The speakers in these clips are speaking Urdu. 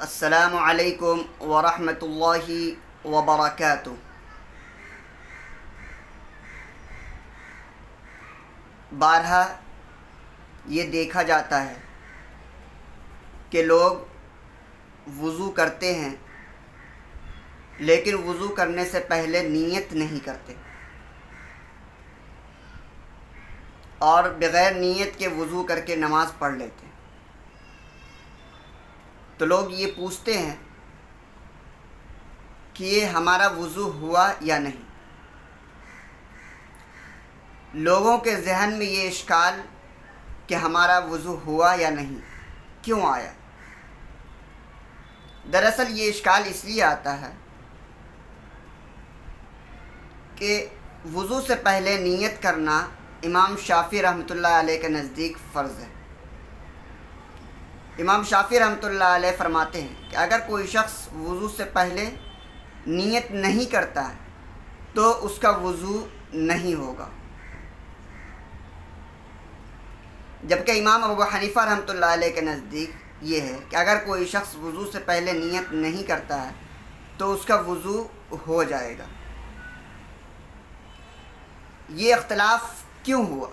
السلام علیکم ورحمۃ اللہ وبرکاتہ۔ بارہا یہ دیکھا جاتا ہے کہ لوگ وضو کرتے ہیں لیکن وضو کرنے سے پہلے نیت نہیں کرتے اور بغیر نیت کے وضو کر کے نماز پڑھ لیتے ہیں۔ تو لوگ یہ پوچھتے ہیں کہ یہ ہمارا وضو ہوا یا نہیں۔ لوگوں کے ذہن میں یہ اشکال کہ ہمارا وضو ہوا یا نہیں کیوں آیا؟ دراصل یہ اشکال اس لیے آتا ہے کہ وضو سے پہلے نیت کرنا امام شافعی رحمۃ اللہ علیہ کے نزدیک فرض ہے۔ امام شافعی رحمۃ اللہ علیہ فرماتے ہیں کہ اگر کوئی شخص وضو سے پہلے نیت نہیں کرتا ہے تو اس کا وضو نہیں ہوگا، جبکہ امام ابو حنیفہ رحمۃ اللہ علیہ کے نزدیک یہ ہے کہ اگر کوئی شخص وضو سے پہلے نیت نہیں کرتا ہے تو اس کا وضو ہو جائے گا۔ یہ اختلاف کیوں ہوا؟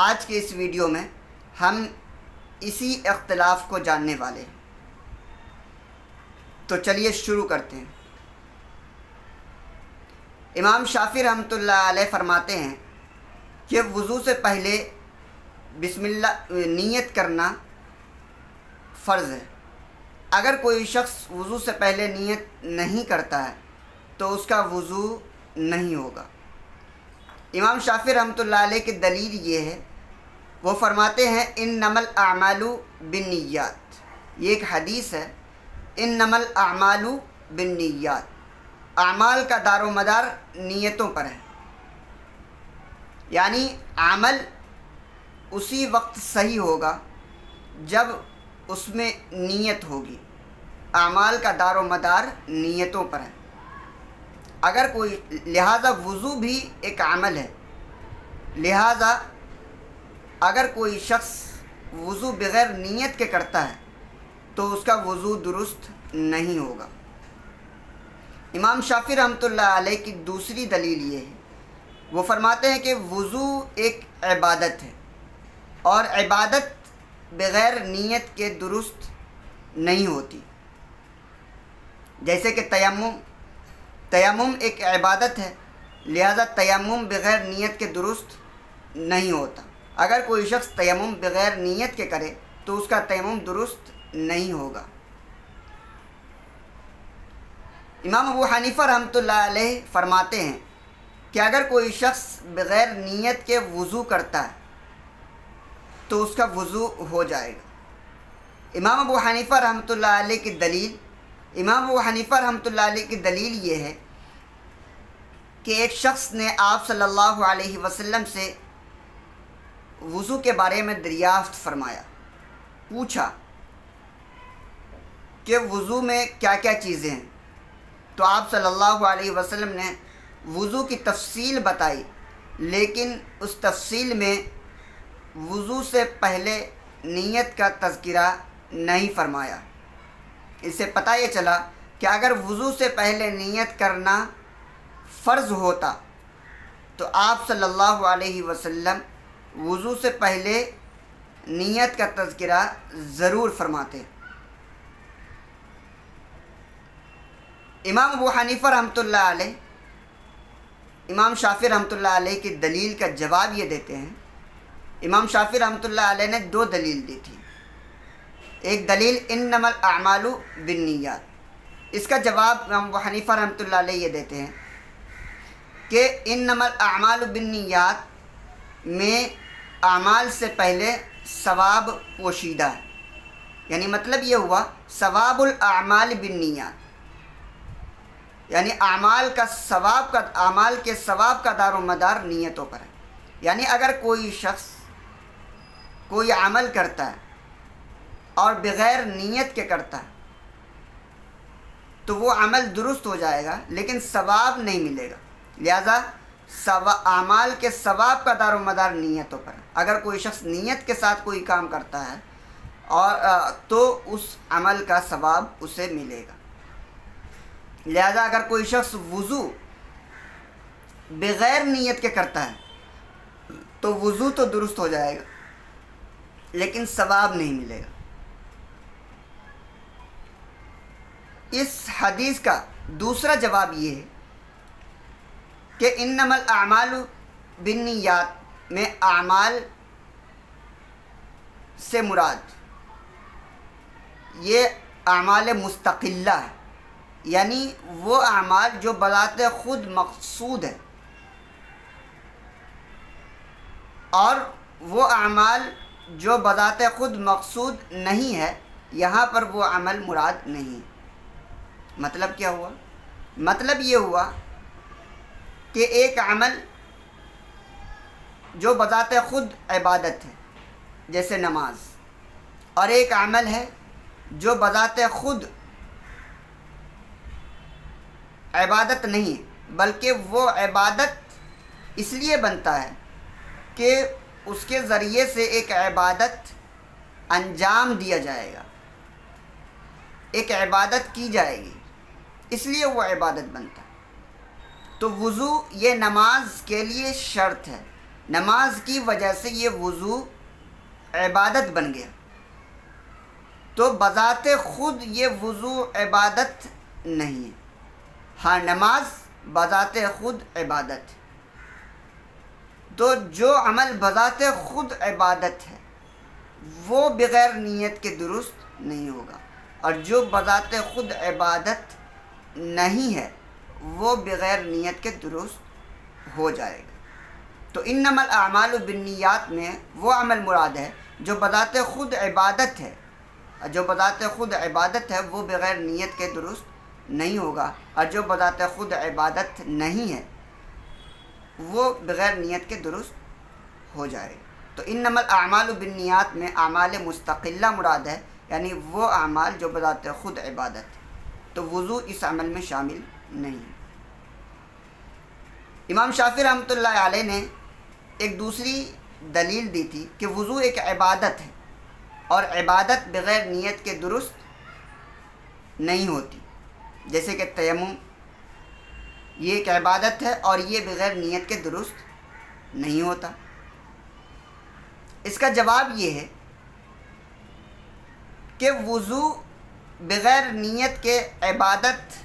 آج کے اس ویڈیو میں ہم اسی اختلاف کو جاننے والے ہیں، تو چلیے شروع کرتے ہیں۔ امام شافعی رحمۃ اللہ علیہ فرماتے ہیں کہ وضو سے پہلے بسم اللہ نیت کرنا فرض ہے۔ اگر کوئی شخص وضو سے پہلے نیت نہیں کرتا ہے تو اس کا وضو نہیں ہوگا۔ امام شافعی رحمۃ اللہ علیہ کی دلیل یہ ہے، وہ فرماتے ہیں انما الاعمال بالنیات، یہ ایک حدیث ہے، انما الاعمال بالنیات، اعمال کا دار و مدار نیتوں پر ہے، یعنی عمل اسی وقت صحیح ہوگا جب اس میں نیت ہوگی۔ اعمال کا دار و مدار نیتوں پر ہے۔ اگر کوئی لہذا وضو بھی ایک عمل ہے، لہذا اگر کوئی شخص وضو بغیر نیت کے کرتا ہے تو اس کا وضو درست نہیں ہوگا۔ امام شافعی رحمۃ اللہ علیہ کی دوسری دلیل یہ ہے، وہ فرماتے ہیں کہ وضو ایک عبادت ہے اور عبادت بغیر نیت کے درست نہیں ہوتی، جیسے کہ تیمم ایک عبادت ہے، لہذا تیمم بغیر نیت کے درست نہیں ہوتا۔ اگر کوئی شخص تیمم بغیر نیت کے کرے تو اس کا تیمم درست نہیں ہوگا۔ امام ابو حنیفہ رحمۃ اللہ علیہ فرماتے ہیں کہ اگر کوئی شخص بغیر نیت کے وضو کرتا ہے تو اس کا وضو ہو جائے گا۔ امام ابو حنیفہ رحمۃ اللہ علیہ کی دلیل یہ ہے کہ ایک شخص نے آپ صلی اللہ علیہ وسلم سے وضو کے بارے میں دریافت فرمایا، پوچھا کہ وضو میں کیا کیا چیزیں ہیں، تو آپ صلی اللہ علیہ وسلم نے وضو کی تفصیل بتائی، لیکن اس تفصیل میں وضو سے پہلے نیت کا تذکرہ نہیں فرمایا۔ اس سے پتہ یہ چلا کہ اگر وضو سے پہلے نیت کرنا فرض ہوتا تو آپ صلی اللہ علیہ وسلم وضو سے پہلے نیت کا تذکرہ ضرور فرماتے۔ امام ابو حنیفہ رحمۃ اللہ علیہ امام شافعی رحمۃ اللہ علیہ کی دلیل کا جواب یہ دیتے ہیں۔ امام شافعی رحمۃ اللہ علیہ نے دو دلیل دی تھی۔ ایک دلیل انما الاعمال بالنیات، اس کا جواب امام ابو حنیفہ رحمۃ اللہ علیہ یہ دیتے ہیں کہ انما الاعمال بالنیات میں اعمال سے پہلے ثواب پوشیدہ ہے، یعنی مطلب یہ ہوا ثواب الاعمال بالنیات، یعنی اعمال کے ثواب کا دار و مدار نیتوں پر ہے۔ یعنی اگر کوئی شخص کوئی عمل کرتا ہے اور بغیر نیت کے کرتا ہے تو وہ عمل درست ہو جائے گا لیکن ثواب نہیں ملے گا، لہذا اعمال کے ثواب کا دار و مدار نیتوں پر ہے۔ اگر کوئی شخص نیت کے ساتھ کوئی کام کرتا ہے اور تو اس عمل کا ثواب اسے ملے گا۔ لہذا اگر کوئی شخص وضو بغیر نیت کے کرتا ہے تو وضو تو درست ہو جائے گا لیکن ثواب نہیں ملے گا۔ اس حدیث کا دوسرا جواب یہ ہے کہ انما الاعمال بالنیات میں اعمال سے مراد یہ اعمال مستقلہ ہے، یعنی وہ اعمال جو بذات خود مقصود ہے، اور وہ اعمال جو بذات خود مقصود نہیں ہے یہاں پر وہ عمل مراد نہیں۔ مطلب کیا ہوا؟ مطلب یہ ہوا کہ ایک عمل جو بذات خود عبادت ہے جیسے نماز، اور ایک عمل ہے جو بذات خود عبادت نہیں ہے بلکہ وہ عبادت اس لیے بنتا ہے کہ اس کے ذریعے سے ایک عبادت انجام دیا جائے گا، ایک عبادت کی جائے گی، اس لیے وہ عبادت بنتا ہے۔ تو وضو یہ نماز کے لیے شرط ہے، نماز کی وجہ سے یہ وضو عبادت بن گیا، تو بذات خود یہ وضو عبادت نہیں ہے۔ ہاں نماز بذات خود عبادت ہے، تو جو عمل بذات خود عبادت ہے وہ بغیر نیت کے درست نہیں ہوگا، اور جو بذات خود عبادت نہیں ہے وہ بغیر نیت کے درست ہو جائے گا۔ تو انما الاعمال بالنیات میں وہ عمل مراد ہے جو بذات خود عبادت ہے، جو بذات خود عبادت ہے وہ بغیر نیت کے درست نہیں ہوگا، اور جو بذات خود عبادت نہیں ہے وہ بغیر نیت کے درست ہو جائے گا۔ تو انما الاعمال بالنیات میں اعمال مستقلہ مراد ہے، یعنی وہ اعمال جو بذات خود عبادت ہے، تو وضو اس عمل میں شامل نہیں ہے۔ امام شافعی رحمۃ اللہ علیہ نے ایک دوسری دلیل دی تھی کہ وضو ایک عبادت ہے، اور عبادت بغیر نیت کے درست نہیں ہوتی، جیسے کہ تیمم یہ ایک عبادت ہے اور یہ بغیر نیت کے درست نہیں ہوتا۔ اس کا جواب یہ ہے کہ وضو بغیر نیت کے عبادت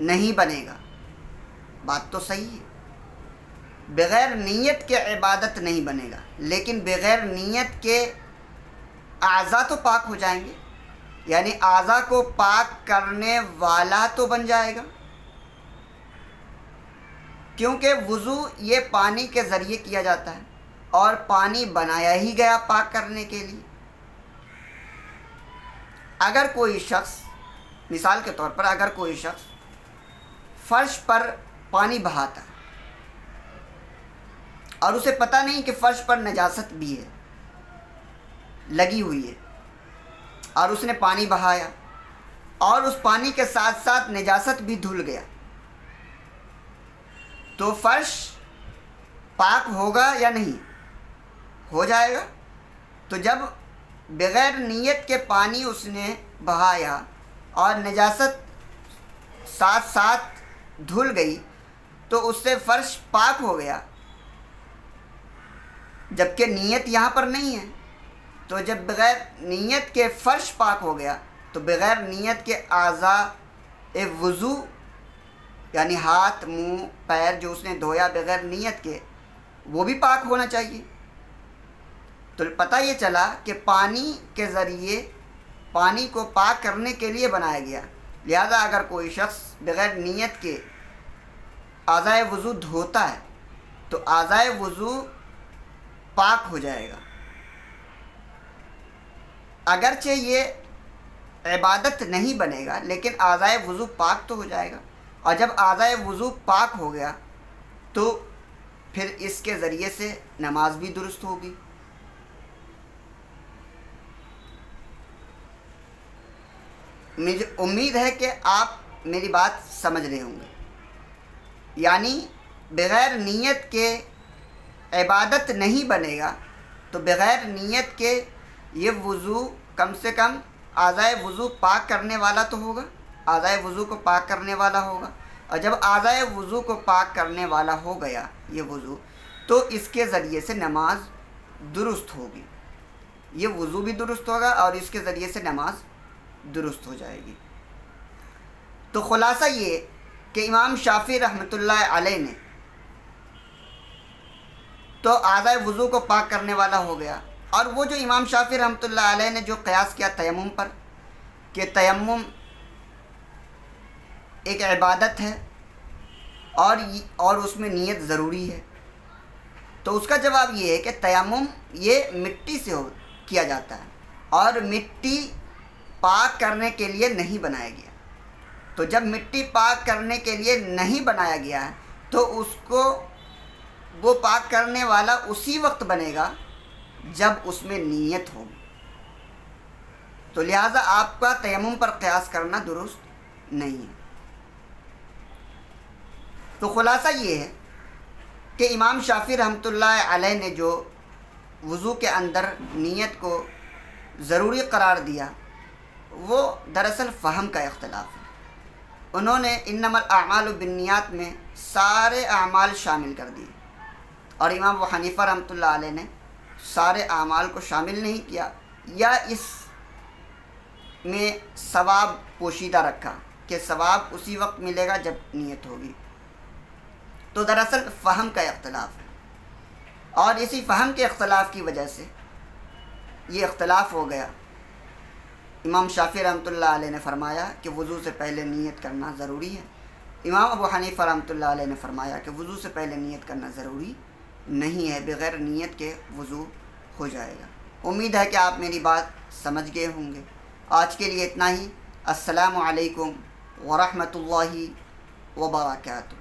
نہیں بنے گا، بات تو صحیح ہے، بغیر نیت کے عبادت نہیں بنے گا، لیکن بغیر نیت کے اعضاء تو پاک ہو جائیں گے، یعنی اعضاء کو پاک کرنے والا تو بن جائے گا، کیونکہ وضو یہ پانی کے ذریعے کیا جاتا ہے اور پانی بنایا ہی گیا پاک کرنے کے لیے۔ اگر کوئی شخص، مثال کے طور پر اگر کوئی شخص فرش پر پانی بہاتا ہے اور اسے پتہ نہیں کہ فرش پر نجاست بھی ہے، لگی ہوئی ہے، اور اس نے پانی بہایا اور اس پانی کے ساتھ ساتھ نجاست بھی دھل گیا، تو فرش پاک ہوگا یا نہیں؟ ہو جائے گا۔ تو جب بغیر نیت کے پانی اس نے بہایا اور نجاست ساتھ ساتھ دھل گئی تو اس سے فرش پاک ہو گیا، جبکہ نیت یہاں پر نہیں ہے۔ تو جب بغیر نیت کے فرش پاک ہو گیا تو بغیر نیت کے اعضاء وضو یعنی ہاتھ، منہ، پیر جو اس نے دھویا بغیر نیت کے وہ بھی پاک ہونا چاہیے۔ تو پتہ یہ چلا کہ پانی کے ذریعے پانی کو پاک کرنے کے لیے بنایا گیا، لہذا اگر کوئی شخص بغیر نیت کے اعضاء وضو دھوتا ہے تو اعضاء وضو پاک ہو جائے گا، اگرچہ یہ عبادت نہیں بنے گا لیکن اعضاء وضو پاک تو ہو جائے گا، اور جب اعضاء وضو پاک ہو گیا تو پھر اس کے ذریعے سے نماز بھی درست ہوگی۔ مجھے امید ہے کہ آپ میری بات سمجھ رہے ہوں گے، یعنی بغیر نیت کے عبادت نہیں بنے گا، تو بغیر نیت کے یہ وضو کم سے کم اعضائے وضو پاک کرنے والا تو ہوگا، اعضائے وضو کو پاک کرنے والا ہوگا، اور جب اعضائے وضو کو پاک کرنے والا ہو گیا یہ وضو، تو اس کے ذریعے سے نماز درست ہوگی، یہ وضو بھی درست ہوگا اور اس کے ذریعے سے نماز درست ہو جائے گی۔ تو خلاصہ یہ کہ امام شافعی رحمۃ اللہ علیہ نے تو اعضائے وضو کو پاک کرنے والا ہو گیا، اور وہ جو امام شافعی رحمۃ اللہ علیہ نے جو قیاس کیا تیمم پر کہ تیمم ایک عبادت ہے اور اس میں نیت ضروری ہے، تو اس کا جواب یہ ہے کہ تیمم یہ مٹی سے کیا جاتا ہے اور مٹی پاک کرنے کے لیے نہیں بنایا گیا۔ تو جب مٹی پاک کرنے کے لیے نہیں بنایا گیا ہے تو اس کو وہ پاک کرنے والا اسی وقت بنے گا جب اس میں نیت ہوگی۔ تو لہٰذا آپ کا تیمم پر قیاس کرنا درست نہیں ہے۔ تو خلاصہ یہ ہے کہ امام شافعی رحمۃ اللہ علیہ نے جو وضو کے اندر نیت کو ضروری قرار دیا وہ دراصل فہم کا اختلاف ہے۔ انہوں نے انما الاعمال بالنیات میں سارے اعمال شامل کر دیے، اور امام ابو حنیفہ رحمۃ اللہ علیہ نے سارے اعمال کو شامل نہیں کیا، یا اس میں ثواب پوشیدہ رکھا کہ ثواب اسی وقت ملے گا جب نیت ہوگی۔ تو دراصل فہم کا اختلاف ہے، اور اسی فہم کے اختلاف کی وجہ سے یہ اختلاف ہو گیا۔ امام شافعی رحمۃ اللہ علیہ نے فرمایا کہ وضو سے پہلے نیت کرنا ضروری ہے، امام ابو حنیفہ رحمۃ اللہ علیہ نے فرمایا کہ وضو سے پہلے نیت کرنا ضروری نہیں ہے، بغیر نیت کے وضو ہو جائے گا۔ امید ہے کہ آپ میری بات سمجھ گئے ہوں گے۔ آج کے لیے اتنا ہی۔ السلام علیکم ورحمۃ اللہ وبرکاتہ۔